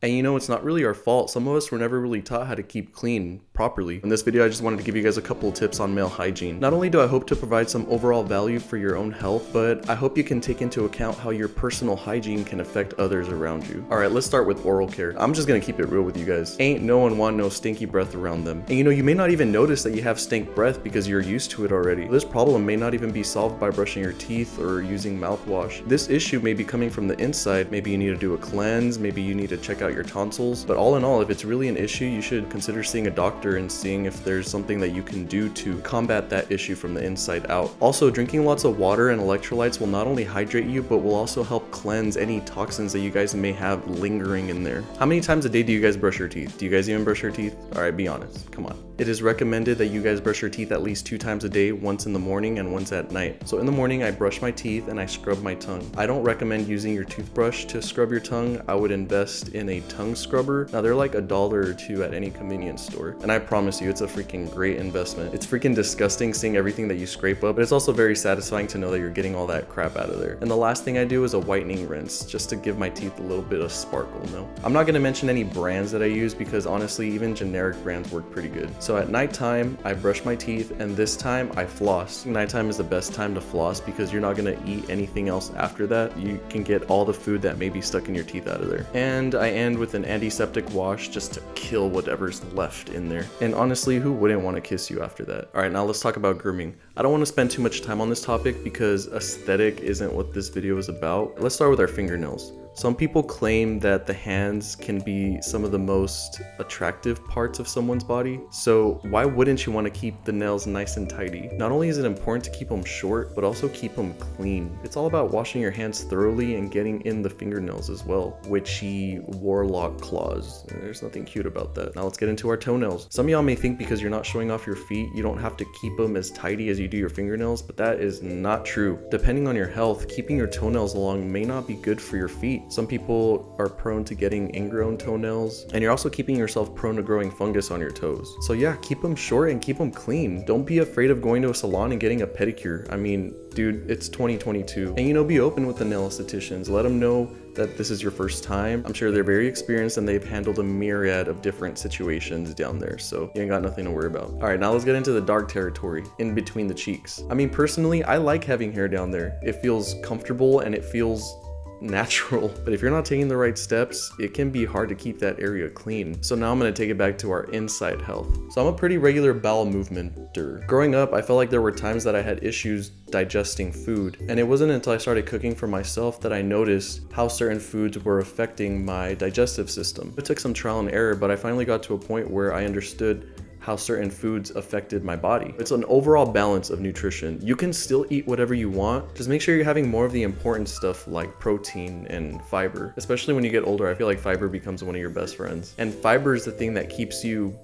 And you know, it's not really our fault. Some of us were never really taught how to keep clean properly. In this video, I just wanted to give you guys a couple tips on male hygiene. Not only do I hope to provide some overall value for your own health, but I hope you can take into account how your personal hygiene can affect others around you. Alright, let's start with oral care. I'm just gonna keep it real with you guys. Ain't no one want no stinky breath around them. And you know, you may not even notice that you have stink breath because you're used to it already. This problem may not even be solved by brushing your teeth or using mouthwash. This issue may be coming from the inside. Maybe you need to do a cleanse, maybe you need to check out your tonsils. But all in all, if it's really an issue, you should consider seeing a doctor and seeing if there's something that you can do to combat that issue from the inside out. Also, drinking lots of water and electrolytes will not only hydrate you, but will also help cleanse any toxins that you guys may have lingering in there. How many times a day do you guys brush your teeth? Do you guys even brush your teeth? Alright, be honest. Come on. It is recommended that you guys brush your teeth at least 2 times a day, once in the morning and once at night. So in the morning, I brush my teeth and I scrub my tongue. I don't recommend using your toothbrush to scrub your tongue. I would invest in a tongue scrubber. Now they're like $1 or $2 at any convenience store. And I promise you, it's a freaking great investment. It's freaking disgusting seeing everything that you scrape up, but it's also very satisfying to know that you're getting all that crap out of there. And the last thing I do is a whitening rinse, just to give my teeth a little bit of sparkle, no? I'm not gonna mention any brands that I use because honestly, even generic brands work pretty good. So at nighttime, I brush my teeth, and this time I floss. Nighttime is the best time to floss because you're not gonna eat anything else after that. You can get all the food that may be stuck in your teeth out of there. And I end with an antiseptic wash just to kill whatever's left in there. And honestly, who wouldn't want to kiss you after that? Alright, now let's talk about grooming. I don't want to spend too much time on this topic because aesthetic isn't what this video is about. Let's start with our fingernails. Some people claim that the hands can be some of the most attractive parts of someone's body. So why wouldn't you want to keep the nails nice and tidy? Not only is it important to keep them short, but also keep them clean. It's all about washing your hands thoroughly and getting in the fingernails as well. Witchy warlock claws. There's nothing cute about that. Now let's get into our toenails. Some of y'all may think because you're not showing off your feet, you don't have to keep them as tidy as you do your fingernails, but that is not true. Depending on your health, keeping your toenails long may not be good for your feet. Some people are prone to getting ingrown toenails, and you're also keeping yourself prone to growing fungus on your toes. So yeah, keep them short and keep them clean. Don't be afraid of going to a salon and getting a pedicure. I mean, dude, it's 2022. And you know, be open with the nail estheticians. Let them know that this is your first time. I'm sure they're very experienced and they've handled a myriad of different situations down there, so you ain't got nothing to worry about. All right, now let's get into the dark territory in between the cheeks. I mean, personally, I like having hair down there. It feels comfortable and it feels natural, but if you're not taking the right steps, it can be hard to keep that area clean. So now I'm going to take it back to our inside health. So I'm a pretty regular bowel movementer. Growing up, I felt like there were times that I had issues digesting food, and it wasn't until I started cooking for myself that I noticed how certain foods were affecting my digestive system. It took some trial and error, but I finally got to a point where I understood how certain foods affected my body. It's an overall balance of nutrition. You can still eat whatever you want, just make sure you're having more of the important stuff like protein and fiber. Especially when you get older, I feel like fiber becomes one of your best friends. And fiber is the thing that keeps you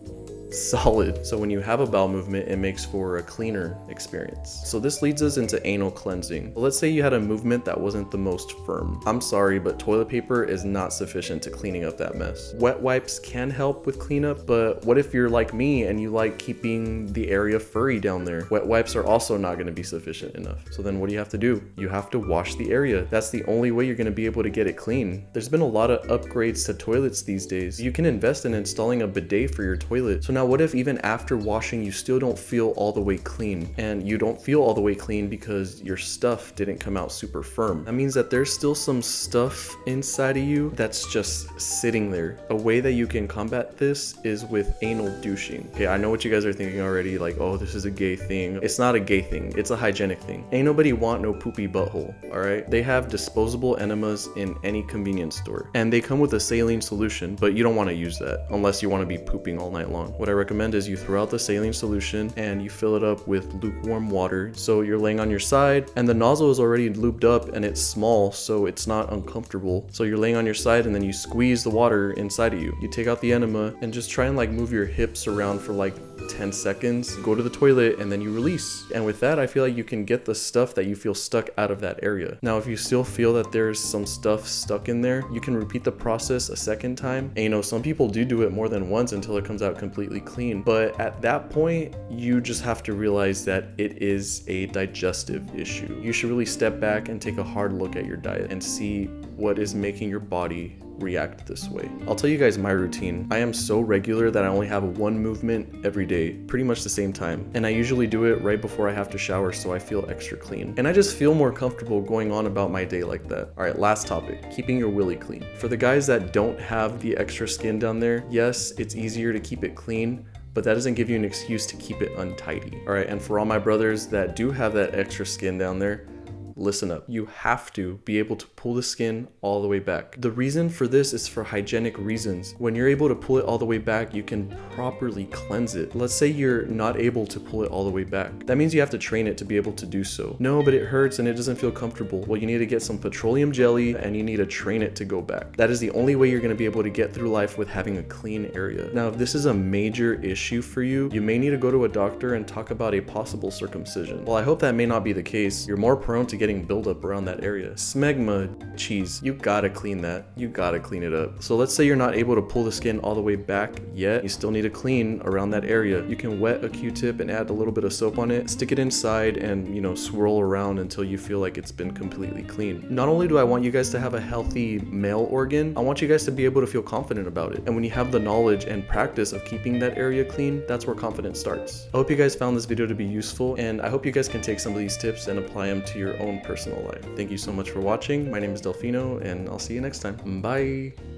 solid. So when you have a bowel movement, it makes for a cleaner experience. So this leads us into anal cleansing. Let's say you had a movement that wasn't the most firm. I'm sorry, but toilet paper is not sufficient to cleaning up that mess. Wet wipes can help with cleanup, but what if you're like me and you like keeping the area furry down there? Wet wipes are also not going to be sufficient enough. So then what do you have to do? You have to wash the area. That's the only way you're going to be able to get it clean. There's been a lot of upgrades to toilets these days. You can invest in installing a bidet for your toilet. So now what if even after washing you still don't feel all the way clean? And you don't feel all the way clean because your stuff didn't come out super firm. That means that there's still some stuff inside of you that's just sitting there. A way that you can combat this is with anal douching. Okay, I know what you guys are thinking already, like, oh, this is a gay thing. It's not a gay thing, it's a hygienic thing. Ain't nobody want no poopy butthole, alright? They have disposable enemas in any convenience store, and they come with a saline solution, but you don't want to use that unless you want to be pooping all night long. What I recommend is you throw out the saline solution and you fill it up with lukewarm water. So you're laying on your side and the nozzle is already lubed up and it's small, so it's not uncomfortable. So you're laying on your side and then you squeeze the water inside of you. You take out the enema and just try and like move your hips around for like 10 seconds, go to the toilet, and then you release. And with that, I feel like you can get the stuff that you feel stuck out of that area. Now, if you still feel that there's some stuff stuck in there, you can repeat the process a second time. And you know, some people do it more than once until it comes out completely clean. But at that point, you just have to realize that it is a digestive issue. You should really step back and take a hard look at your diet and see what is making your body react this way. I'll tell you guys my routine. I am so regular that I only have one movement every day, pretty much the same time. And I usually do it right before I have to shower so I feel extra clean. And I just feel more comfortable going on about my day like that. All right, last topic, keeping your willy clean. For the guys that don't have the extra skin down there, yes, it's easier to keep it clean, but that doesn't give you an excuse to keep it untidy. All right, and for all my brothers that do have that extra skin down there, listen up. You have to be able to pull the skin all the way back. The reason for this is for hygienic reasons. When you're able to pull it all the way back, you can properly cleanse it. Let's say you're not able to pull it all the way back. That means you have to train it to be able to do so. No, but it hurts and it doesn't feel comfortable. Well, you need to get some petroleum jelly and you need to train it to go back. That is the only way you're going to be able to get through life with having a clean area. Now, if this is a major issue for you, you may need to go to a doctor and talk about a possible circumcision. Well, I hope that may not be the case. You're more prone to getting buildup around that area. Smegma, cheese, you gotta clean that. You gotta clean it up. So let's say you're not able to pull the skin all the way back yet. You still need to clean around that area. You can wet a Q-tip and add a little bit of soap on it, stick it inside and, swirl around until you feel like it's been completely clean. Not only do I want you guys to have a healthy male organ, I want you guys to be able to feel confident about it. And when you have the knowledge and practice of keeping that area clean, that's where confidence starts. I hope you guys found this video to be useful, and I hope you guys can take some of these tips and apply them to your own personal life. Thank you so much for watching. My name is Delfino, and I'll see you next time. Bye.